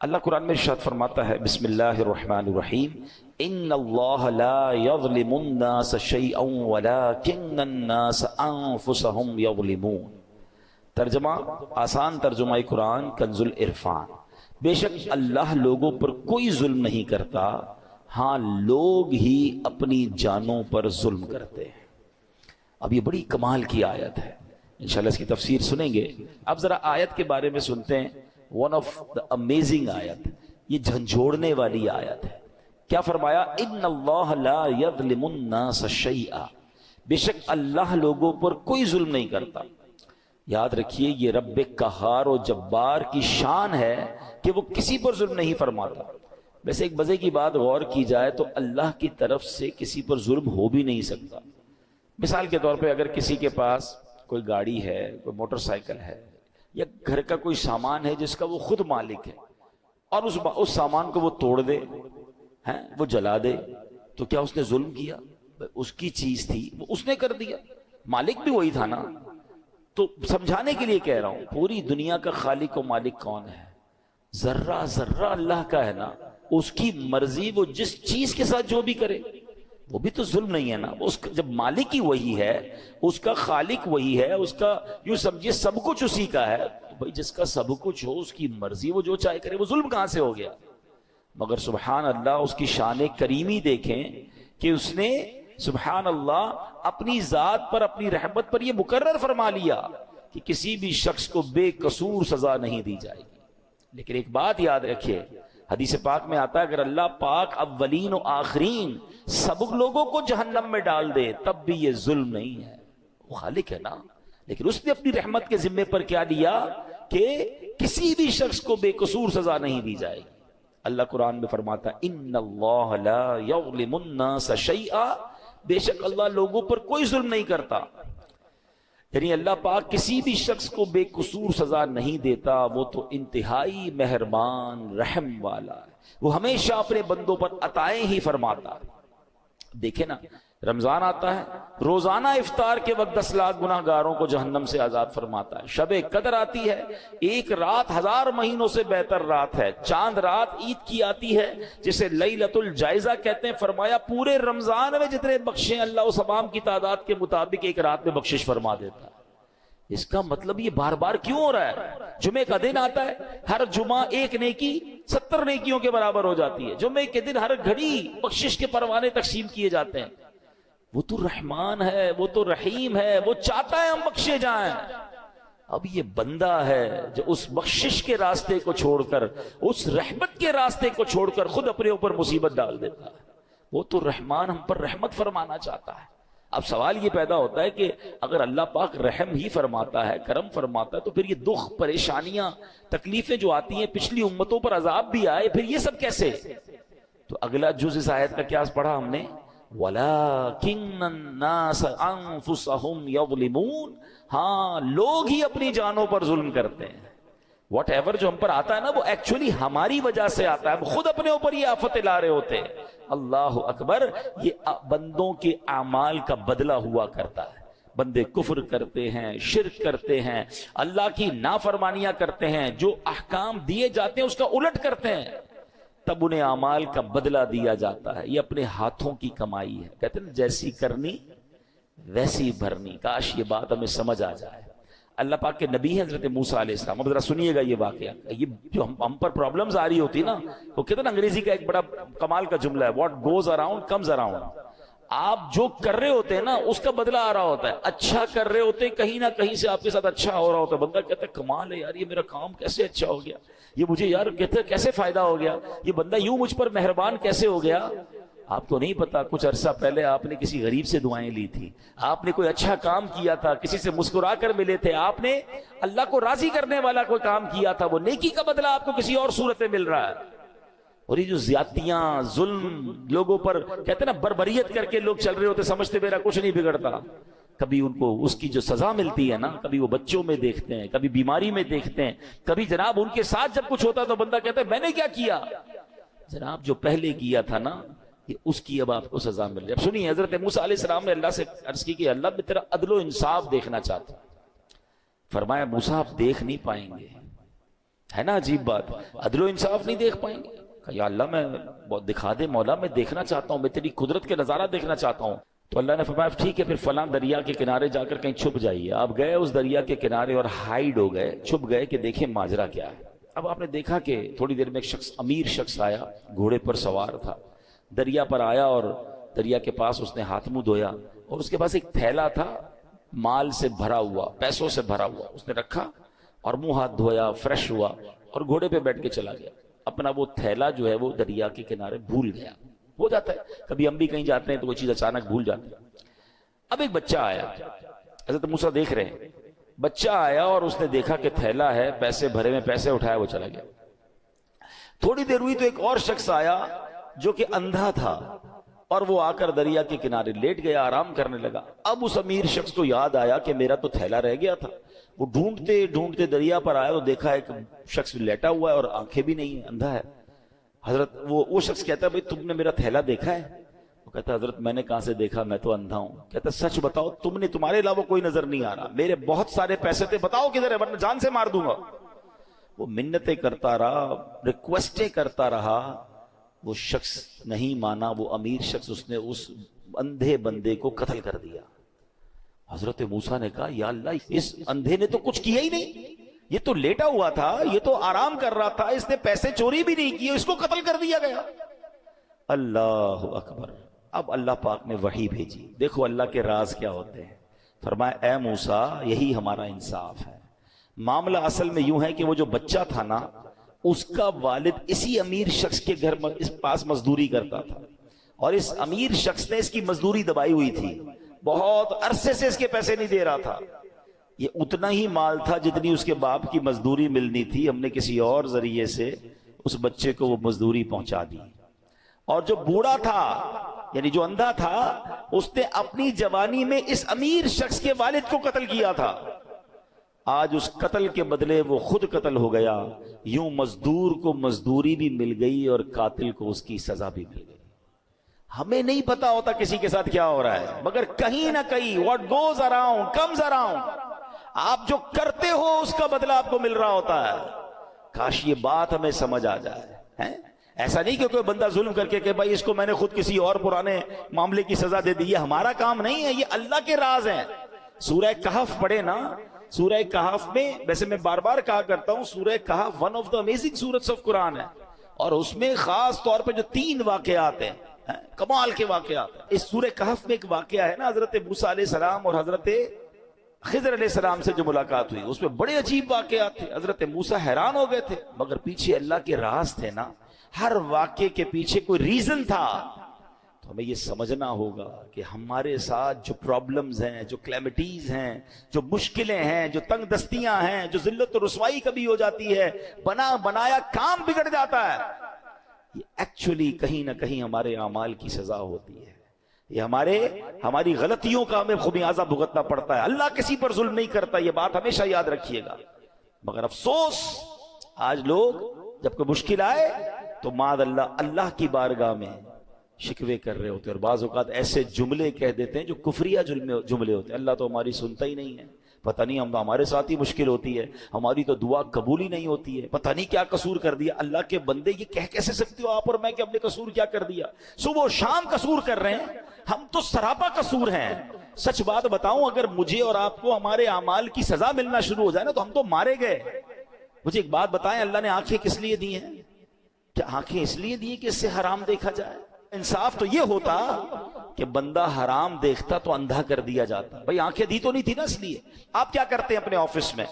اللہ قرآن میں ارشاد فرماتا ہے بسم اللہ الرحمن الرحیم ان اللہ لا یظلم الناس شیئا ولکن الناس انفسهم یظلمون۔ ترجمہ، آسان ترجمہ قرآن کنز العرفان، بے شک اللہ لوگوں پر کوئی ظلم نہیں کرتا، ہاں لوگ ہی اپنی جانوں پر ظلم کرتے ہیں۔ اب یہ بڑی کمال کی آیت ہے، انشاءاللہ اس کی تفسیر سنیں گے۔ اب ذرا آیت کے بارے میں سنتے ہیں، ون آف دا امیزنگ آیت، یہ جھنجھوڑنے والی آیت ہے۔ کیا فرمایا؟ ان اللہ لا یظلم الناس شیئا، بے شک اللہ لوگوں پر کوئی ظلم نہیں کرتا۔ یاد رکھیے یہ رب قہار و جبار کی شان ہے کہ وہ کسی پر ظلم نہیں فرماتا۔ ویسے ایک مزے کی بات غور کی جائے تو اللہ کی طرف سے کسی پر ظلم ہو بھی نہیں سکتا۔ مثال کے طور پہ اگر کسی کے پاس کوئی گاڑی ہے، کوئی موٹر سائیکل ہے، یا گھر کا کوئی سامان ہے جس کا وہ خود مالک ہے، اور اس سامان کو وہ توڑ دے، وہ جلا دے، تو کیا اس نے ظلم کیا؟ اس کی چیز تھی، وہ اس نے کر دیا، مالک بھی وہی تھا نا۔ تو سمجھانے کے لیے کہہ رہا ہوں، پوری دنیا کا خالق و مالک کون ہے؟ ذرہ ذرہ اللہ کا ہے نا، اس کی مرضی، وہ جس چیز کے ساتھ جو بھی کرے وہ بھی تو ظلم نہیں ہے نا۔ جب مالک ہی وہی ہے، اس کا خالق وہی ہے، اس کا یوں سمجھیے سب کچھ اسی کا ہے، تو بھائی جس کا سب کچھ ہو، اس کی مرضی، وہ جو چاہے کرے، وہ ظلم کہاں سے ہو گیا؟ مگر سبحان اللہ، اس کی شان کریمی دیکھیں کہ اس نے سبحان اللہ اپنی ذات پر، اپنی رحمت پر یہ مقرر فرما لیا کہ کسی بھی شخص کو بے قصور سزا نہیں دی جائے گی۔ لیکن ایک بات یاد رکھیے، حدیث پاک میں آتا ہے اگر اللہ پاک اولین و آخرین سب لوگوں کو جہنم میں ڈال دے تب بھی یہ ظلم نہیں ہے، وہ خالق ہے نا۔ لیکن اس نے اپنی رحمت کے ذمے پر کیا لیا کہ کسی بھی شخص کو بے قصور سزا نہیں دی جائے گی۔ اللہ قرآن میں فرماتا ہے ان اللہ لا یظلم الناس شیئا، بے شک اللہ لوگوں پر کوئی ظلم نہیں کرتا، یعنی اللہ پاک کسی بھی شخص کو بے قصور سزا نہیں دیتا، وہ تو انتہائی مہربان رحم والا ہے، وہ ہمیشہ اپنے بندوں پر عطائیں ہی فرماتا ہے۔ دیکھیں نا، رمضان آتا ہے، روزانہ افطار کے وقت 10 لاکھ گناہ گاروں کو جہنم سے آزاد فرماتا ہے۔ شب قدر آتی ہے، ایک رات 1000 مہینوں سے بہتر رات ہے۔ چاند رات عید کی آتی ہے جسے لیلۃ الجائزہ کہتے ہیں، فرمایا پورے رمضان میں جتنے بخشیں اللہ اس تمام کی تعداد کے مطابق ایک رات میں بخشش فرما دیتا ہے۔ اس کا مطلب یہ بار بار کیوں ہو رہا ہے؟ جمعے کا دن آتا ہے، ہر جمعہ ایک نیکی 70 نیکیوں کے برابر ہو جاتی ہے۔ جمعے کے دن ہر گھڑی بخشش کے پروانے تقسیم کیے جاتے ہیں۔ وہ تو رحمان ہے، وہ تو رحیم ہے، وہ چاہتا ہے ہم بخشے جائیں۔ اب یہ بندہ ہے جو اس بخشش کے راستے کو چھوڑ کر، اس رحمت کے راستے کو چھوڑ کر خود اپنے اوپر مصیبت ڈال دیتا ہے۔ وہ تو رحمان ہم پر رحمت فرمانا چاہتا ہے۔ اب سوال یہ پیدا ہوتا ہے کہ اگر اللہ پاک رحم ہی فرماتا ہے، کرم فرماتا ہے، تو پھر یہ دکھ، پریشانیاں، تکلیفیں جو آتی ہیں، پچھلی امتوں پر عذاب بھی آئے، پھر یہ سب کیسے؟ تو اگلا جز اس آیت کا کیا پڑھا ہم نے؟ وَلَكِنَّ النَّاسَ أَنفُسَهُمْ يَظْلِمُونَ، ہاں لوگ ہی اپنی جانوں پر ظلم کرتے ہیں۔ واٹ ایور جو ہم پر آتا ہے نا، وہ ایکچولی ہماری وجہ سے آتا ہے، ہم خود اپنے اوپر یہ آفتیں لا رہے ہوتے ہیں۔ اللہ اکبر، یہ بندوں کے اعمال کا بدلہ ہوا کرتا ہے۔ بندے کفر کرتے ہیں، شرک کرتے ہیں، اللہ کی نافرمانیاں کرتے ہیں، جو احکام دیے جاتے ہیں اس کا الٹ کرتے ہیں، تب انہیں اعمال کا بدلہ دیا جاتا ہے۔ یہ اپنے ہاتھوں کی کمائی ہے، کہتے ہیں جیسی کرنی ویسی بھرنی۔ کاش یہ بات ہمیں سمجھ آ جائے۔ اللہ پاک کے نبی ہیں حضرت موسیٰ علیہ السلام۔ اب ذرا سنیے گا یہ واقعہ، یہ جو ہم پر پرابلمز آ رہی ہوتی نا، وہ کہتے ہیں انگریزی کا ایک بڑا کمال کا جملہ ہے، what goes around comes around. آپ جو کر رہے ہوتے ہیں نا اس کا بدلہ آ رہا ہوتا ہے۔ اچھا کر رہے ہوتے ہیں، کہیں نہ کہیں سے آپ کے ساتھ اچھا ہو رہا ہوتا ہے۔ بندہ کہتا ہے کمال ہے یار، یہ میرا کام کیسے اچھا ہو گیا، یہ مجھے یار کہتے ہیں کیسے فائدہ ہو گیا، یہ بندہ یوں مجھ پر مہربان کیسے ہو گیا۔ آپ کو نہیں پتا کچھ عرصہ پہلے آپ نے کسی غریب سے دعائیں لی تھی، آپ نے کوئی اچھا کام کیا تھا، کسی سے مسکرا کر ملے تھے، آپ نے اللہ کو راضی کرنے والا کوئی کام کیا تھا، وہ نیکی کا بدلہ آپ کو کسی اور صورت میں مل رہا ہے۔ اور یہ جو زیادتیاں، ظلم لوگوں پر کہتے ہیں نا، بربریت کر کے لوگ چل رہے ہوتے، سمجھتے میرا کچھ نہیں بگڑتا۔ کبھی ان کو اس کی جو سزا ملتی ہے نا، کبھی وہ بچوں میں دیکھتے ہیں، کبھی بیماری میں دیکھتے ہیں، کبھی جناب ان کے ساتھ جب کچھ ہوتا تو بندہ کہتا ہے میں نے کیا کیا؟ جناب جو پہلے کیا تھا نا، یہ اس کی اب آپ کو سزا مل جائے۔ اب سنیے، حضرت موسیٰ علیہ السلام نے اللہ سے عرض کی کہ اللہ میں تیرا عدل و انصاف دیکھنا چاہتا ہوں۔ فرمایا موسیٰ آپ دیکھ نہیں پائیں گے، ہے نا عجیب بات، عدل و انصاف نہیں دیکھ پائیں گے. کہ یا اللہ میں بہت دکھا دے مولا، میں دیکھنا چاہتا ہوں، میں تیری قدرت کے نظارہ دیکھنا چاہتا ہوں. تو اللہ نے فرمایا ٹھیک ہے پھر فلاں دریا کے کنارے جا کر کہیں چھپ جائیے. آپ گئے اس دریا کے کنارے اور ہائیڈ ہو گئے، چھپ گئے کہ دیکھیں ماجرا کیا ہے. اب آپ نے دیکھا کہ تھوڑی دیر میں ایک شخص، امیر شخص آیا، گھوڑے پر سوار تھا، دریا پر آیا اور دریا کے پاس اس نے ہاتھ منہ دھویا اور اس کے پاس ایک تھیلا تھا مال سے بھرا ہوا، پیسوں سے بھرا ہوا، اس نے رکھا اور منہ ہاتھ دھویا، فریش ہوا اور گھوڑے پہ بیٹھ کے چلا گیا. اپنا وہ تھیلا جو ہے وہ دریا کے کنارے بھول گیا. ہو جاتا ہے کبھی ہم بھی کہیں جاتے ہیں تو وہ چیز اچانک بھول جاتے ہیں. اب ایک بچہ آیا، حضرت موسیٰ دیکھ رہے ہیں، بچہ آیا اور اس نے دیکھا کہ تھیلا ہے، پیسے بھرے میں، پیسے اٹھایا، وہ چلا گیا. تھوڑی دیر ہوئی تو ایک اور شخص آیا جو کہ اندھا تھا اور وہ آ کر دریا کے کنارے لیٹ گیا، آرام کرنے لگا. اب اس امیر شخص کو یاد آیا کہ میرا تو تھیلا رہ گیا تھا. وہ ڈھونڈتے ڈھونڈتے دریا پر آیا تو دیکھا ایک شخص لیٹا ہوا ہے اور آنکھیں بھی نہیں ہیں، اندھا ہے. حضرت وہ شخص کہتا ہے بھئی تم نے میرا تھیلا دیکھا ہے؟ وہ کہتا ہے حضرت میں نے کہاں سے دیکھا، میں تو اندھا ہوں. کہتا ہے سچ بتاؤ، تمہارے علاوہ کوئی نظر نہیں آ رہا، میرے بہت سارے پیسے تھے، بتاؤ کدھر ہے ورنہ جان سے مار دوں گا. وہ منتیں کرتا رہا، ریکویسٹیں کرتا رہا، وہ شخص نہیں مانا. وہ امیر شخص، اس نے اس اندھے بندے کو قتل کر دیا. حضرت موسیٰ نے کہا یا اللہ، اس اندھے نے تو کچھ کیا ہی نہیں، یہ تو لیٹا ہوا تھا، یہ تو آرام کر رہا تھا، اس نے پیسے چوری بھی نہیں کیے، اس کو قتل کر دیا گیا. اللہ اکبر. اب اللہ پاک نے وحی بھیجی. دیکھو اللہ کے راز کیا ہوتے ہیں. فرمایا اے موسیٰ، یہی ہمارا انصاف ہے. معاملہ اصل میں یوں ہے کہ وہ جو بچہ تھا نا، اس کا والد اسی امیر شخص کے گھر اس پاس مزدوری کرتا تھا اور اس امیر شخص نے اس کی مزدوری دبائی ہوئی تھی، بہت عرصے سے اس کے پیسے نہیں دے رہا تھا. یہ اتنا ہی مال تھا جتنی اس کے باپ کی مزدوری ملنی تھی. ہم نے کسی اور ذریعے سے اس بچے کو وہ مزدوری پہنچا دی. اور جو بوڑھا تھا، یعنی جو اندھا تھا، اس نے اپنی جوانی میں اس امیر شخص کے والد کو قتل کیا تھا. آج اس قتل کے بدلے وہ خود قتل ہو گیا. یوں مزدور کو مزدوری بھی مل گئی اور قاتل کو اس کی سزا بھی مل گئی. ہمیں نہیں پتا ہوتا کسی کے ساتھ کیا ہو رہا ہے، مگر کہیں نہ کہیں what goes around comes around. آپ جو کرتے ہو اس کا بدلہ آپ کو مل رہا ہوتا ہے. کاش یہ بات ہمیں سمجھ آ جائے. ایسا نہیں کہ کوئی بندہ ظلم کر کے کہ بھائی اس کو میں نے خود کسی اور پرانے معاملے کی سزا دے دی. یہ ہمارا کام نہیں ہے، یہ اللہ کے راز ہیں. سورہ کہف پڑھے نا، سورہ کہف میں، ویسے میں بار بار کہا کرتا ہوں، Surah Kahf one of the amazing سورتس آف قرآن ہے، اور اس میں خاص طور پہ جو 3 واقعات ہیں، کمال کے واقعات ہیں. اس سورہ کہف میں ایک واقعہ ہے نا، حضرت موسیٰ علیہ السلام اور حضرت خضر علیہ السلام سے جو ملاقات ہوئی، اس میں بڑے عجیب واقعات تھے. حضرت موسیٰ حیران ہو گئے تھے، مگر پیچھے اللہ کے راز تھے نا. ہر واقعے کے پیچھے کوئی ریزن تھا. تو ہمیں یہ سمجھنا ہوگا کہ ہمارے ساتھ جو پرابلمز ہیں، جو کلیمٹیز ہیں، جو مشکلیں ہیں، جو تنگ دستیاں ہیں، جو ذلت و رسوائی کبھی ہو جاتی ہے، بنایا کام بگڑ جاتا ہے، یہ ایکچولی کہیں نہ کہیں ہمارے اعمال کی سزا ہوتی ہے. یہ ہماری غلطیوں کا ہمیں خمیازہ بھگتنا پڑتا ہے. اللہ کسی پر ظلم نہیں کرتا، یہ بات ہمیشہ یاد رکھیے گا. مگر افسوس، آج لوگ جب کوئی مشکل آئے تو معاذ اللہ کی بارگاہ میں شکوے کر رہے ہوتے ہیں، اور بعض اوقات ایسے جملے کہہ دیتے ہیں جو کفریہ جملے ہوتے ہیں. اللہ تو ہماری سنتا ہی نہیں ہے، پتہ نہیں ہم تو ہمارے ساتھ ہی مشکل ہوتی ہے، ہماری تو دعا قبول ہی نہیں ہوتی ہے، پتہ نہیں کیا قصور کر دیا. اللہ کے بندے یہ کہہ کیسے سکتے ہو آپ اور میں کہ ہم نے قصور کیا کر دیا؟ صبح و شام قصور کر رہے ہیں، ہم تو سراپا قصور ہیں. سچ بات بتاؤں، اگر مجھے اور آپ کو ہمارے اعمال کی سزا ملنا شروع ہو جائے نا تو ہم تو مارے گئے. مجھے ایک بات بتائیں، اللہ نے آنکھیں کس لیے دی ہیں؟ کیا آنکھیں اس لیے دی کہ اس سے حرام دیکھا جائے؟ انصاف تو یہ ہوتا کہ بندہ حرام دیکھتا تو اندھا کر دیا جاتا. بھائی آنکھیں دی تو نہیں تھی نا اس لیے. آپ کیا کرتے ہیں اپنے آفس میں؟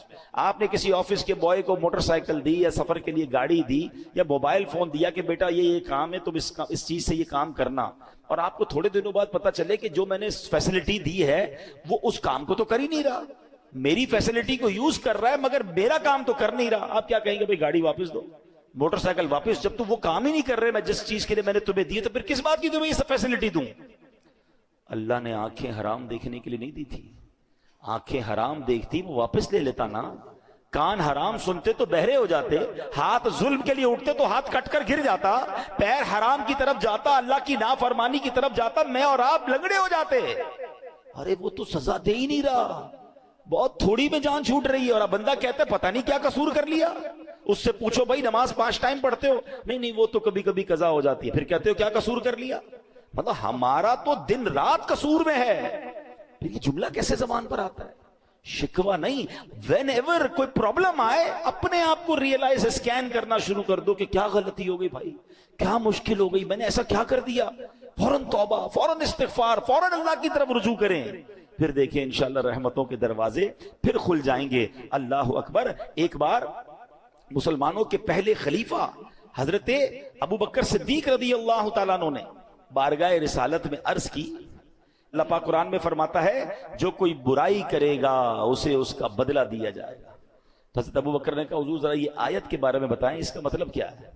آپ نے کسی آفس کے بوائے کو موٹر سائیکل دی یا سفر کے لیے گاڑی دی یا موبائل فون دیا کہ بیٹا یہ کام ہے، تم اس چیز سے یہ کام کرنا. اور آپ کو تھوڑے دنوں بعد پتا چلے کہ جو میں نے فیسلٹی دی ہے وہ اس کام کو تو کر ہی نہیں رہا، میری فیسلٹی کو یوز کر رہا ہے مگر میرا کام تو کر نہیں رہا. آپ کیا کہیں گے؟ بھائی گاڑی واپس دو، موٹر سائیکل واپس. جب تو وہ کام ہی نہیں کر رہے میں جس چیز کے لیے میں نے تمہیں دی، تو پھر کس بات کی تمہیں یہ سب فیسلٹی دوں؟ اللہ نے آنکھیں حرام دیکھنے کے لیے نہیں دی تھی. آنکھیں حرام دیکھتی وہ واپس لے لیتا نا. کان حرام سنتے تو بہرے ہو جاتے، ہاتھ ظلم کے لیے اٹھتے تو ہاتھ کٹ کر گر جاتا، پیر حرام کی طرف جاتا، اللہ کی نافرمانی کی طرف جاتا، میں اور آپ لنگڑے ہو جاتے. ارے وہ تو سزا دے ہی نہیں رہا، بہت تھوڑی میں جان چھوٹ رہی ہے، اور اب بندہ کہتا ہے پتہ نہیں کیا قصور کر لیا. اس سے پوچھو بھائی نماز 5 ٹائم پڑھتے ہو؟ نہیں نہیں وہ تو کبھی کبھی قضا ہو جاتی ہے. پھر کہتے ہو کیا قصور کر لیا؟ مطلب ہمارا تو دن رات قصور میں ہے. پھر یہ جملہ کیسے زبان پر آتا ہے؟ شکوہ نہیں. وین ایور کوئی پرابلم آئے اپنے آپ کو ریئلائز اسکین کرنا شروع کر دو کہ کیا غلطی ہو گئی بھائی, کیا مشکل ہو گئی, میں نے ایسا کیا کر دیا. فوراً توبہ, فوراً استغفار, فوراً اللہ کی طرف رجوع کریں. پھر دیکھیں انشاءاللہ رحمتوں کے دروازے پھر کھل جائیں گے. اللہ اکبر. ایک بار مسلمانوں کے پہلے خلیفہ حضرت ابو بکر صدیق رضی اللہ تعالیٰ عنہ نے بارگاہ رسالت میں عرض کی. اللہ پاک قرآن میں فرماتا ہے جو کوئی برائی کرے گا اسے اس کا بدلہ دیا جائے گا. تو حضرت ابو بکر نے کہا حضور ذرا یہ آیت کے بارے میں بتائیں, اس کا مطلب کیا ہے؟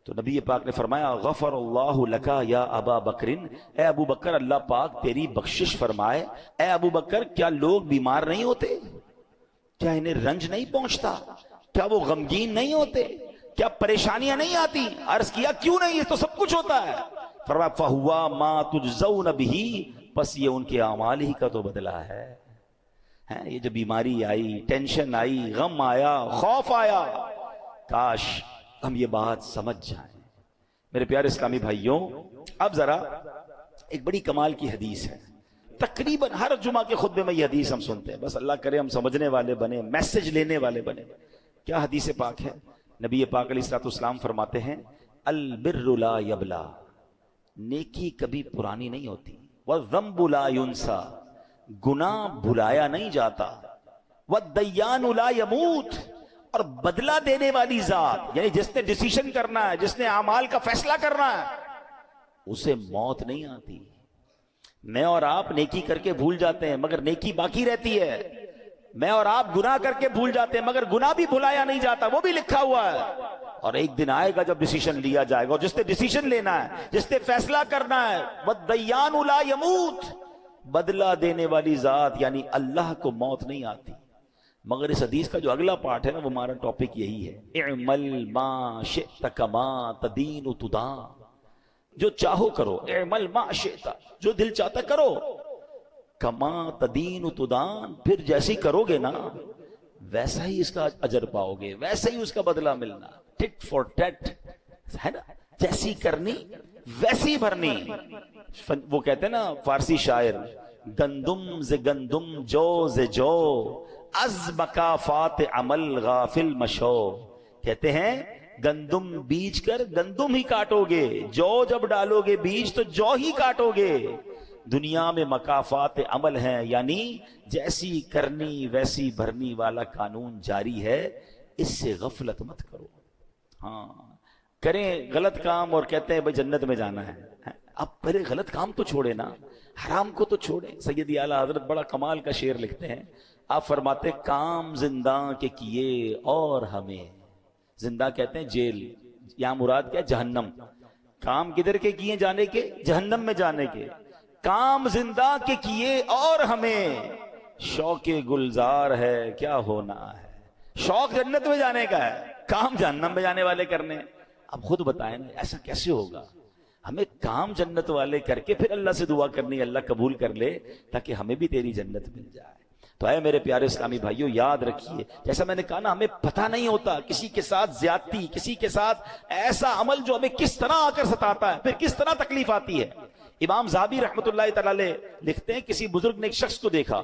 تو نبی پاک نے فرمایا غفر اللہ لکا یا ابا بکرن, اے ابو بکر اللہ پاک تیری بخشش فرمائے. اے ابو بکر کیا لوگ بیمار نہیں ہوتے؟ کیا انہیں رنج نہیں پہنچتا؟ کیا وہ غمگین نہیں ہوتے؟ کیا پریشانیاں نہیں آتی؟ عرض کیا کیوں نہیں, یہ تو سب کچھ ہوتا ہے. فرمایا فہوا ما تجزون بہ, بس یہ ان کے اعمال ہی کا تو بدلہ ہے. یہ جو بیماری آئی, ٹینشن آئی, غم آیا, خوف آیا, کاش ہم یہ بات سمجھ جائیں. میرے پیارے اسلامی بھائیوں, اب ذرا ایک بڑی کمال کی حدیث ہے. تقریباً ہر جمعہ کے خطبے میں یہ حدیث ہم سنتے ہیں, بس اللہ کرے ہم سمجھنے والے بنے, میسج لینے والے بنے. کیا حدیث پاک ہے؟ نبی پاک علیہ الصلوۃ والسلام فرماتے ہیں البر لا یبلا, نیکی کبھی پرانی نہیں ہوتی. والذنب لا ینسا, گناہ بھلایا نہیں جاتا. والدیان لا یموت, اور بدلہ دینے والی ذات یعنی جس نے ڈیسیشن کرنا ہے, جس نے اعمال کا فیصلہ کرنا ہے, اسے موت نہیں آتی. میں اور آپ نیکی کر کے بھول جاتے ہیں مگر نیکی باقی رہتی ہے. میں اور آپ گناہ کر کے بھول جاتے ہیں مگر گناہ بھی بھلایا نہیں جاتا, وہ بھی لکھا ہوا ہے. اور ایک دن آئے گا جب ڈیسیشن لیا جائے گا, اور جس نے ڈیسیشن لینا ہے, جس نے فیصلہ کرنا ہے, والدیان لا یموت, بدلہ دینے والی ذات یعنی اللہ کو موت نہیں آتی. مگر اس حدیث کا جو اگلا پارٹ ہے نا, وہ ہمارا ٹاپک یہی ہے, اعمل ما شئت کما تدین تدان, جو چاہو کرو. اعمل ما شئت, جو دل چاہتا کرو. کما تدین تدان, پھر جیسی کرو گے نا ویسا ہی اس کا اجر پاؤ گے, ویسا ہی اس کا بدلہ ملنا. ٹٹ فور ٹٹ ہے نا, جیسی کرنی ویسی بھرنی. وہ کہتے ہیں نا فارسی شاعر, گندم ز گندم جو ز جو, از مکافات عمل غافل مشو. کہتے ہیں گندم بیج کر گندم ہی کاٹو گے, جو جب ڈالو گے بیج تو جو ہی کاٹو گے. دنیا میں مکافات عمل ہیں, یعنی جیسی کرنی ویسی بھرنی والا قانون جاری ہے. اس سے غفلت مت کرو. ہاں کریں غلط کام اور کہتے ہیں بھائی جنت میں جانا ہے. اب پہلے غلط کام تو چھوڑے نا, حرام کو تو چھوڑیں. سیدی اعلیٰ حضرت بڑا کمال کا شعر لکھتے ہیں. آپ فرماتے کام زندہ کے کیے اور ہمیں, زندہ کہتے ہیں جیل, یہاں مراد کیا جہنم. کام کدھر کے کیے جانے کے؟ جہنم میں جانے کے. کام زندہ کے کیے اور ہمیں شوق گلزار ہے کیا ہونا ہے. شوق جنت میں جانے کا ہے, کام جہنم میں جانے والے کرنے. اب خود بتائیں نا ایسا کیسے ہوگا؟ ہمیں کام جنت والے کر کے پھر اللہ سے دعا کرنی اللہ قبول کر لے تاکہ ہمیں بھی تیری جنت مل جائے. تو اے میرے پیارے اسلامی بھائیوں, یاد رکھیے جیسا میں نے کہا نا, ہمیں پتہ نہیں ہوتا کسی کے ساتھ زیادتی, کسی کے ساتھ ایسا عمل جو ہمیں کس طرح آ کر ستاتا ہے, پھر کس طرح تکلیف آتی ہے. امام زابی رحمت اللہ تعالی لکھتے ہیں کسی بزرگ نے ایک شخص کو دیکھا,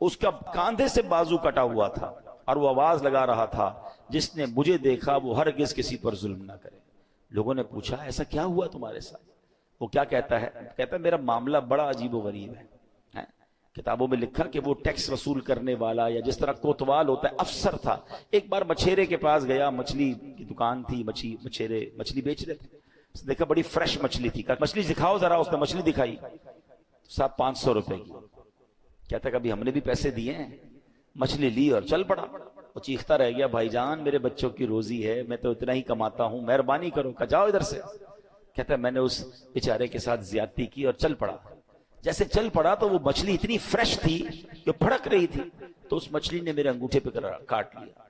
اس کا کاندھے سے بازو کٹا ہوا تھا اور وہ آواز لگا رہا تھا جس نے مجھے دیکھا وہ ہرگز کسی پر ظلم نہ کرے. لوگوں نے پوچھا ایسا کیا ہوا تمہارے ساتھ؟ وہ کیا کہتا ہے؟ کہتا ہے میرا معاملہ بڑا عجیب و غریب ہے. کتابوں میں لکھا کہ وہ ٹیکس وصول کرنے والا یا جس طرح کوتوال ہوتا ہے افسر تھا. ایک بار مچھیرے کے پاس گیا, مچھلی کی دکان تھی, مچھیرے مچھلی بیچ رہے تھے. دیکھا بڑی فریش مچھلی تھی, کہا مچھلی دکھاؤ ذرا. اس نے مچھلی دکھائی, صاحب 500 روپے کی. کہتا کبھی ہم نے بھی پیسے دیے ہیں. مچھلی لی اور چل پڑا. وہ چیختا رہ گیا بھائی جان میرے بچوں کی روزی ہے, میں تو اتنا ہی کماتا ہوں, مہربانی کرو. کہا جاؤ ادھر سے. کہتا ہے میں نے اس بیچارے کے ساتھ زیادتی کی اور چل پڑا. جیسے چل پڑا تو وہ مچھلی اتنی فریش تھی جو پھڑک رہی تھی, تو اس مچھلی نے میرے انگوٹھے پہ کاٹ لیا.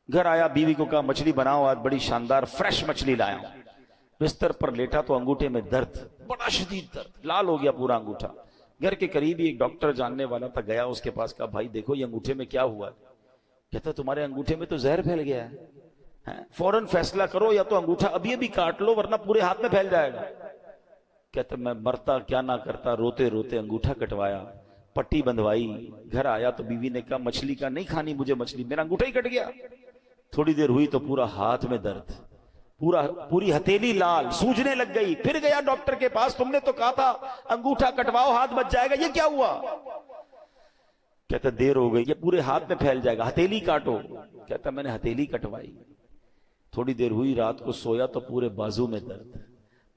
گھر آیا, بیوی کو کہا مچھلی بناؤ, آج بڑی شاندار فریش مچھلی لایا ہوں. بستر پر لیٹا تو انگوٹھے میں درد, بڑا شدید درد, لال ہو گیا پورا انگوٹھا. گھر کے قریب ہی ایک ڈاکٹر جاننے والا تھا, گیا اس کے پاس, کہا بھائی دیکھو یہ انگوٹھے میں کیا ہوا ہے. کہتا تمہارے انگوٹھے میں تو زہر پھیل گیا ہے. فوراً فیصلہ کرو، یا تو انگوٹھا ابھی ابھی کاٹ لو ورنہ پورے ہاتھ میں پھیل جائے گا۔ کہتے میں مرتا کیا نہ کرتا، روتے روتے انگوٹھا کٹوایا، پٹی بندھوائی، گھر آیا تو بیوی نے کہا مچھلی کا نہیں کھانی مجھے مچھلی، میرا انگوٹھا ہی کٹ گیا۔ تھوڑی دیر ہوئی تو پورا ہاتھ میں درد، پوری ہتھیلی لال، سوجنے لگ گئی۔ پھر گیا ڈاکٹر کے پاس، تم نے تو کہا تھا انگوٹھا کٹواؤ ہاتھ بچ جائے گا، یہ کیا ہوا؟ کہتا دیر ہو گئی، یہ پورے ہاتھ میں پھیل جائے گا، ہتھیلی کاٹو۔ کہتا میں نے ہتھیلی کٹوائی، تھوڑی دیر ہوئی، رات کو سویا تو پورے بازو میں درد،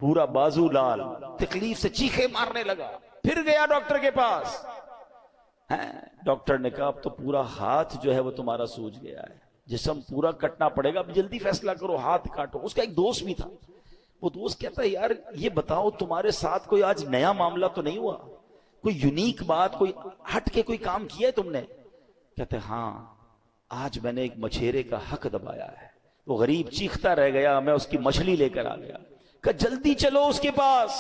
پورا بازو لال، تکلیف سے چیخے مارنے لگا۔ پھر گیا ڈاکٹر کے پاس، ڈاکٹر نے کہا اب تو پورا ہاتھ جو ہے وہ تمہارا سوج گیا ہے، جسم پورا کٹنا پڑے گا، اب جلدی فیصلہ کرو، ہاتھ کاٹو۔ اس کا ایک دوست بھی تھا، وہ دوست کہتا ہے یار یہ بتاؤ تمہارے ساتھ کوئی آج نیا معاملہ تو نہیں ہوا، کوئی یونیک بات، کوئی ہٹ کے کوئی کام کیا ہے تم نے؟ کہتے ہاں آج میں نے ایک مچھیرے کا حق دبایا ہے۔ وہ غریب چیختا رہ گیا، میں اس کی مچھلی لے کر آ گیا، کہ جلدی چلو اس کے پاس،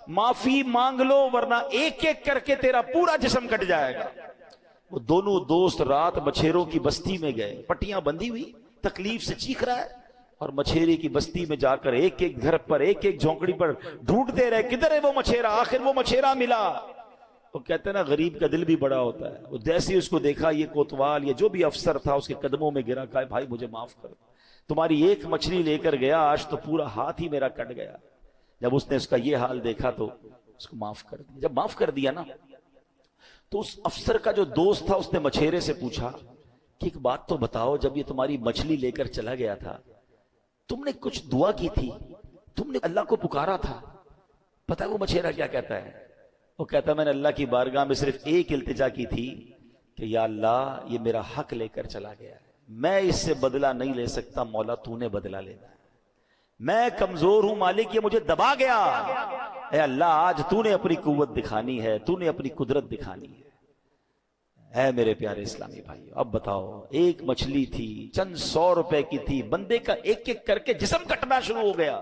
معافی مانگ لو ورنہ ایک ایک کر کے تیرا پورا جسم کٹ جائے گا۔ وہ دونوں دوست رات مچھیروں کی بستی میں گئے، پٹیاں بندھی ہوئی، تکلیف سے چیخ رہا ہے، اور مچھیرے کی بستی میں جا کر ایک ایک گھر پر، ایک ایک جھونکڑی پر ڈھونڈتے رہے کدھر ہے وہ مچھیرا۔ آخر وہ مچھیرا ملا۔ وہ کہتے ہیں نا غریب کا دل بھی بڑا ہوتا ہے، وہ جیسے اس کو دیکھا، یہ کوتوال، یہ جو بھی افسر تھا اس کے قدموں میں گرا، کہا بھائی مجھے معاف کر، تمہاری ایک مچھلی لے کر گیا، آج تو پورا ہاتھ ہی میرا کٹ گیا۔ جب اس نے اس کا یہ حال دیکھا تو اس کو معاف کر دیا۔ جب معاف کر دیا نا تو اس افسر کا جو دوست تھا اس نے مچھیرے سے پوچھا کہ ایک بات تو بتاؤ، جب یہ تمہاری مچھلی لے کر چلا گیا تھا تم نے کچھ دعا کی تھی، تم نے اللہ کو پکارا تھا؟ پتہ ہے وہ مچھیرا کیا کہتا ہے؟ وہ کہتا ہے میں نے اللہ کی بارگاہ میں صرف ایک التجا کی تھی کہ یا اللہ یہ میرا حق لے کر چلا گیا ہے، میں اس سے بدلہ نہیں لے سکتا، مولا تو نے بدلہ لینا ہے، میں کمزور ہوں مالک، یہ مجھے دبا گیا، اے اللہ آج تو نے اپنی قوت دکھانی ہے، تو نے اپنی قدرت دکھانی ہے۔ اے میرے پیارے اسلامی بھائیو، اب بتاؤ ایک مچھلی تھی، چند 100 روپے کی تھی، بندے کا ایک ایک کر کے جسم کٹنا شروع ہو گیا۔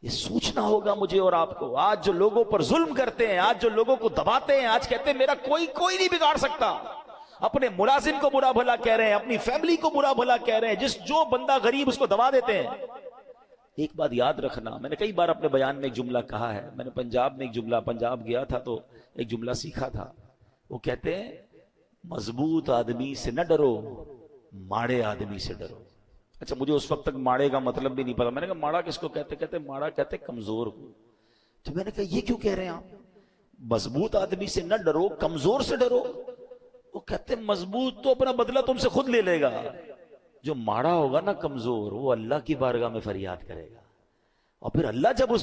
یہ سوچنا ہوگا مجھے اور آپ کو، آج جو لوگوں پر ظلم کرتے ہیں، آج جو لوگوں کو دباتے ہیں، آج کہتے ہیں میرا کوئی نہیں بگاڑ سکتا، اپنے ملازم کو برا بھلا کہہ رہے ہیں، اپنی فیملی کو برا بھلا کہہ رہے ہیں، جو بندہ غریب اس کو دبا دیتے ہیں۔ ایک بات یاد رکھنا، میں نے کئی بار اپنے بیان میں ایک جملہ کہا ہے، میں نے پنجاب گیا تھا تو ایک جملہ سیکھا تھا، وہ کہتے ہیں مضبوط آدمی سے نہ ڈرو، ماڑے آدمی سے ڈرو۔ اچھا مجھے اس وقت تک ماڑے کا مطلب بھی نہیں پتا، میں نے کہا ماڑا کس کو کہتے ماڑا کہتے کمزور کو۔ تو میں نے کہا یہ کیوں کہہ رہے ہیں آپ، مضبوط آدمی سے نہ ڈرو کمزور سے ڈرو؟ وہ کہتے مضبوط تو اپنا بدلہ تم سے خود لے لے گا، جو ماڑا ہوگا نا کمزور، وہ اللہ کی بارگاہ میں فریاد کرے گا، اور پھر اللہ جب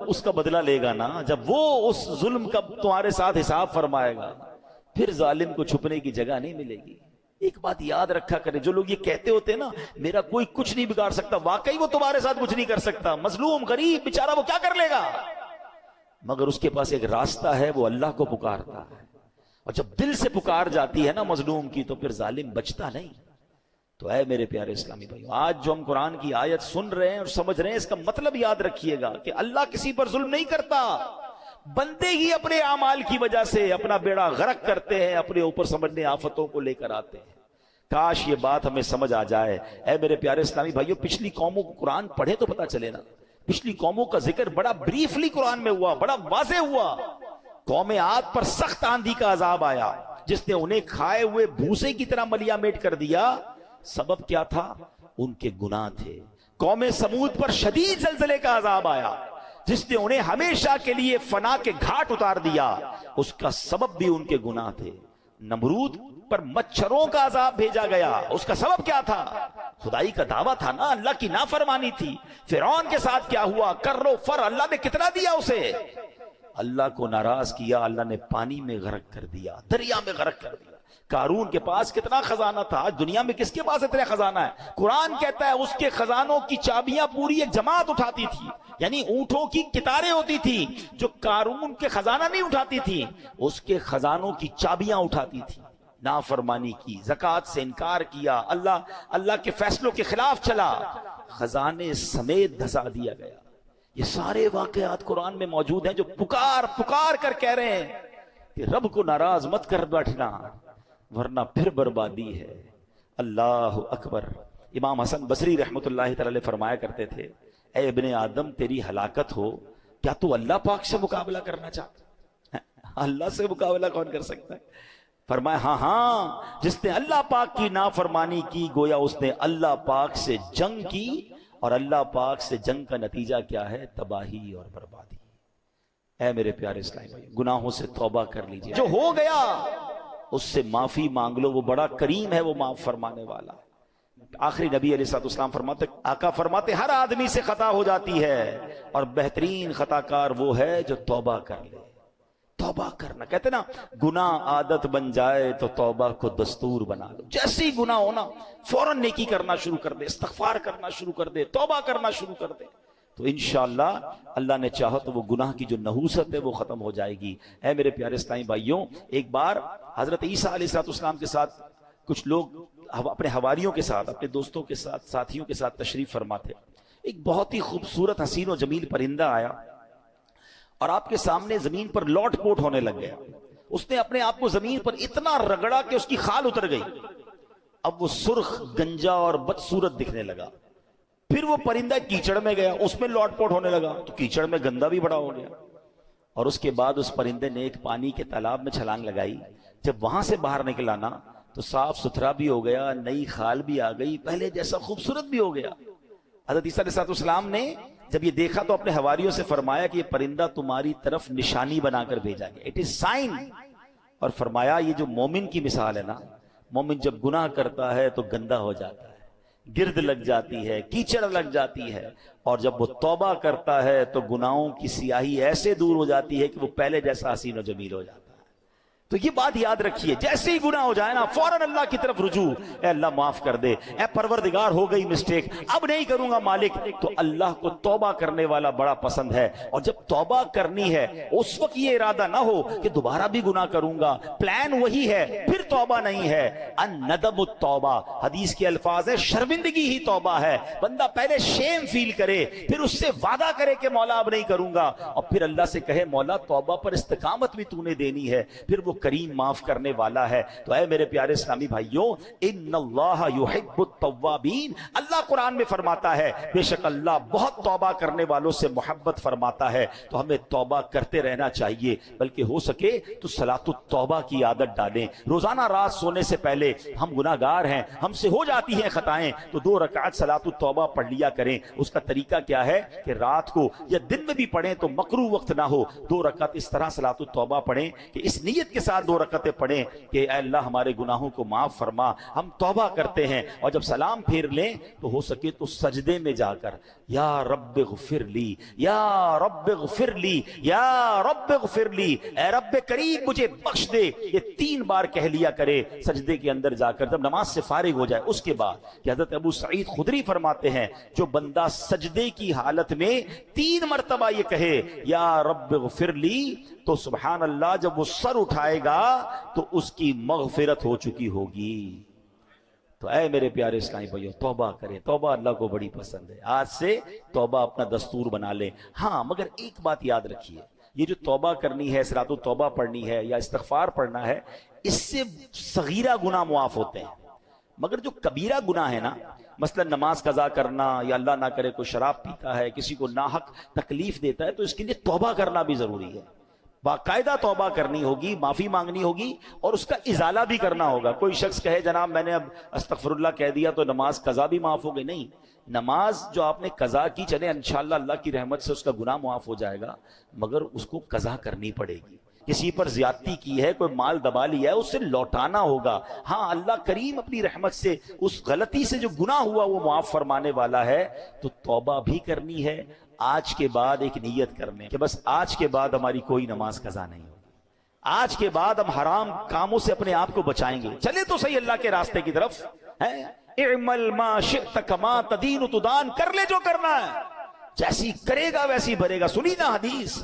اس کا بدلہ لے گا نا، جب وہ اس ظلم کا تمہارے ساتھ حساب فرمائے گا، پھر ظالم کو چھپنے کی جگہ نہیں ملے گی۔ ایک بات یاد رکھا کرے، جو لوگ یہ کہتے ہوتے ہیں نا میرا کوئی کچھ نہیں بگاڑ سکتا، واقعی وہ تمہارے ساتھ کچھ نہیں کر سکتا، مظلوم غریب بیچارہ وہ کیا کر لے گا، مگر اس کے پاس ایک راستہ ہے، وہ اللہ کو پکارتا ہے، اور جب دل سے پکار جاتی ہے نا مظلوم کی تو پھر ظالم بچتا نہیں۔ تو اے میرے پیارے اسلامی بھائیو، آج جو ہم قرآن کی آیت سن رہے ہیں اور سمجھ رہے ہیں، اس کا مطلب یاد رکھیے گا کہ اللہ کسی پر ظلم نہیں کرتا، بندے ہی اپنے اعمال کی وجہ سے اپنا بیڑا غرق کرتے ہیں، اپنے اوپر سمجھنے آفتوں کو لے کر آتے ہیں۔ کاش یہ بات ہمیں سمجھ آ جائے۔ اے میرے پیارے اسلامی بھائیو، پچھلی قوموں کو قرآن پڑھے تو پتا چلے نا، پچھلی قوموں کا ذکر بڑا بریفلی قرآن میں ہوا، بڑا واضح ہوا۔ قوم عاد پر سخت آندھی کا عذاب آیا، جس نے انہیں کھائے ہوئے بھوسے کی طرح ملیا میٹ کر دیا۔ سبب کیا تھا؟ ان کے گناہ تھے۔ قوم سمود پر شدید زلزلے کا عذاب آیا، جس نے انہیں ہمیشہ کے لیے فنا کے گھاٹ اتار دیا، اس کا سبب بھی ان کے گناہ تھے۔ نمرود پر مچھروں کا عذاب بھیجا گیا، اس کا سبب کیا تھا؟ خدائی کا دعویٰ تھا نا، اللہ کی نافرمانی تھی۔ فرعون کے ساتھ کیا ہوا؟ کرو فر، اللہ نے کتنا دیا اسے، اللہ کو ناراض کیا، اللہ نے پانی میں غرق کر دیا، دریا میں غرق کر دیا۔ قارون کے پاس کتنا خزانہ تھا، آج دنیا میں کس کے پاس اتنا خزانہ ہے؟ قرآن کہتا ہے اس کے خزانوں کی چابیاں پوری ایک جماعت اٹھاتی تھی، یعنی اونٹوں کی قطاریں ہوتی تھی، جو قارون کے خزانہ نہیں اٹھاتی تھی، اس کے خزانوں کی چابیاں اٹھاتی تھی۔ نافرمانی کی، زکوٰۃ سے انکار کیا، اللہ کے فیصلوں کے خلاف چلا، خزانے سمیت دھسا دیا گیا۔ یہ سارے واقعات قرآن میں موجود ہیں، جو پکار کر کہہ رہے ہیں کہ رب کو ناراض مت کر بیٹھنا ورنہ پھر بربادی ہے۔ اللہ اکبر۔ امام حسن بصری رحمۃ اللہ تعالی علیہ فرمایا کرتے تھے، اے ابن آدم تیری ہلاکت ہو، کیا تو اللہ پاک سے مقابلہ کرنا چاہتا ہے؟ اللہ سے مقابلہ کون کر سکتا ہے؟ فرمایا ہاں ہاں، جس نے اللہ پاک کی نافرمانی کی گویا اس نے اللہ پاک سے جنگ کی، اور اللہ پاک سے جنگ کا نتیجہ کیا ہے؟ تباہی اور بربادی۔ اے میرے پیارے اسلامی بھائی، گناہوں سے توبہ کر لیجئے، جو ہو گیا اس سے معافی مانگ لو، وہ بڑا کریم ہے، وہ معاف فرمانے والا۔ آخری نبی علیہ الصلوۃ والسلام فرماتے، آقا فرماتے ہر آدمی سے خطا ہو جاتی ہے، اور بہترین خطا کار وہ ہے جو توبہ کر لے۔ توبہ کرنا، کہتے نا گناہ عادت بن جائے تو توبہ کو دستور بنا لو۔ جیسے ہی گناہ ہونا فوراً نیکی کرنا شروع کر دے، استغفار کرنا شروع کر دے، توبہ کرنا شروع کر دے، تو انشاءاللہ اللہ نے چاہا تو وہ گناہ کی جو نحوست ہے وہ ختم ہو جائے گی۔ اے میرے پیارے اسلامی بھائیوں، ایک بار حضرت عیسیٰ علیہ السلام کے ساتھ کچھ لوگ اپنے حواریوں کے ساتھ، اپنے دوستوں کے ساتھ، ساتھیوں کے ساتھ تشریف فرما تھے۔ ایک بہت ہی خوبصورت حسین و جمیل پرندہ آیا اور آپ کے سامنے زمین پر لوٹ پوٹ ہونے لگ گیا۔ اس نے اپنے آپ کو زمین پر اتنا رگڑا کہ اس کی خال اتر گئی۔ اب وہ سرخ، گنجا اور بدصورت دکھنے لگا۔ پھر وہ پرندہ کیچڑ میں گیا، اس میں لوٹ پوٹ ہونے لگا تو کیچڑ میں گندا بھی بڑا ہو گیا۔ اور اس کے بعد اس پرندے نے ایک پانی کے تالاب میں چھلانگ لگائی۔ جب وہاں سے باہر نکلا نا تو صاف ستھرا بھی ہو گیا، نئی خال بھی آ گئی، پہلے جیسا خوبصورت بھی ہو گیا۔ حضرت عیسیٰ علیہ السلام نے جب یہ دیکھا تو اپنے حواریوں سے فرمایا کہ یہ پرندہ تمہاری طرف نشانی بنا کر بھیجا گیا، اٹ از سائن۔ اور فرمایا یہ جو مومن کی مثال ہے نا، مومن جب گناہ کرتا ہے تو گندا ہو جاتا ہے، گرد لگ جاتی ہے، کیچڑ لگ جاتی ہے، اور جب وہ توبہ کرتا ہے تو گناہوں کی سیاہی ایسے دور ہو جاتی ہے کہ وہ پہلے جیسا حسین و جمیل ہو جاتا ہے۔ تو یہ بات یاد رکھیے، جیسے ہی گناہ ہو جائے نا فوراً اللہ کی طرف رجوع، اے اللہ معاف کر دے، اے پروردگار ہو گئی مسٹیک، اب نہیں کروں گا مالک۔ تو اللہ کو توبہ کرنے والا بڑا پسند ہے، اور جب توبہ کرنی ہے اس وقت یہ ارادہ نہ ہو کہ دوبارہ بھی گناہ کروں گا، پلان وہی ہے، پھر توبہ نہیں ہے۔ الندم التوبہ، حدیث کے الفاظ ہے شرمندگی ہی توبہ ہے۔ بندہ پہلے شیم فیل کرے، پھر اس سے وعدہ کرے کہ مولا اب نہیں کروں گا، اور پھر اللہ سے کہے مولا توبہ پر استقامت بھی تو نے دینی ہے، پھر وہ کریم معاف کرنے والا ہے۔ تو اے میرے پیارے اسلامی بھائیوں، ان اللہ یحب التوابین، اللہ قرآن میں فرماتا ہے بے شک اللہ بہت توبہ کرنے والوں سے محبت فرماتا ہے۔ تو ہمیں توبہ کرتے رہنا چاہیے، بلکہ ہو سکے تو صلاۃ التوبہ کی عادت ڈالیں۔ روزانہ رات سونے سے پہلے، ہم گناہ گار ہیں، ہم سے ہو جاتی ہیں خطائیں، تو 2 رکعت صلاۃ التوبہ پڑھ لیا کریں۔ اس کا طریقہ کیا ہے کہ رات کو یا دن میں بھی پڑھیں تو مکروہ وقت نہ ہو، 2 رکعت اس طرح صلاۃ التوبہ پڑھیں کہ اس نیت کے ساتھ 2 رکعتیں پڑھیں کہ اے اللہ ہمارے گناہوں کو معاف فرما، ہم توبہ کرتے ہیں۔ اور جب سلام پھیر لیں تو ہو سکے تو سجدے میں جا کر یا رب اغفر لی، یا رب اغفر لی، یا رب اغفر لی، اے رب کریم مجھے بخش دے، یہ 3 بار کہہ لیا کرے سجدے کے اندر جا کر، جب نماز سے فارغ ہو جائے۔ اس کے بعد کہ حضرت ابو سعید خدری فرماتے ہیں جو بندہ سجدے کی حالت میں 3 مرتبہ یہ کہے یا رب اغفر لی، تو سبحان اللہ جب وہ سر اٹھائے گا تو اس کی مغفرت ہو چکی ہوگی۔ تو اے میرے پیارے اسلامی بھائیو، توبہ کریں، توبہ اللہ کو بڑی پسند ہے۔ آج سے توبہ اپنا دستور بنا لیں۔ ہاں مگر ایک بات یاد رکھیے، یہ جو توبہ کرنی ہے، صلاۃ التوبہ پڑھنی ہے یا استغفار پڑھنا ہے، اس سے صغیرہ گناہ معاف ہوتے ہیں، مگر جو کبیرہ گناہ ہے نا، مثلا نماز قضا کرنا، یا اللہ نہ کرے کوئی شراب پیتا ہے، کسی کو ناحق تکلیف دیتا ہے، تو اس کے لیے توبہ کرنا بھی ضروری ہے، باقاعدہ توبہ کرنی ہوگی، معافی مانگنی ہوگی، اور اس کا ازالہ بھی کرنا ہوگا۔ کوئی شخص کہے جناب میں نے اب استغفر اللہ کہہ دیا تو نماز قضا بھی معاف ہو گئی، نہیں، نماز جو آپ نے قضا کی، چلے انشاءاللہ اللہ کی رحمت سے اس کا گناہ معاف ہو جائے گا، مگر اس کو قضا کرنی پڑے گی۔ کسی پر زیادتی کی ہے، کوئی مال دبا لیا ہے، اسے لوٹانا ہوگا۔ ہاں اللہ کریم اپنی رحمت سے اس غلطی سے جو گناہ ہوا وہ معاف فرمانے والا ہے، تو توبہ بھی کرنی ہے۔ آج کے بعد ایک نیت کرنے کہ بس آج کے بعد ہماری کوئی نماز قضا نہیں ہوگی، آج کے بعد ہم حرام کاموں سے اپنے آپ کو بچائیں گے۔ چلے تو صحیح اللہ کے راستے کی طرف، اعمل ما شئت کما تدین تدان، کر لے جو کرنا ہے، جیسی کرے گا ویسی بھرے گا، سنی نا حدیث۔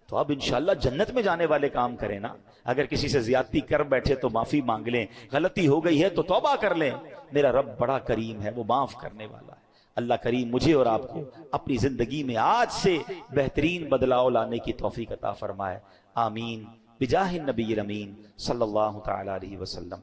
تو اب انشاءاللہ جنت میں جانے والے کام کریں نا۔ اگر کسی سے زیادتی کر بیٹھے تو معافی مانگ لیں، غلطی ہو گئی ہے تو توبہ کر لیں، میرا رب بڑا کریم ہے، وہ معاف کرنے والا ہے۔ اللہ کریم مجھے اور آپ کو اپنی زندگی میں آج سے بہترین بدلاؤ لانے کی توفیق عطا فرمائے، آمین، بجاہ النبی الامین صلی اللہ تعالی علیہ وسلم۔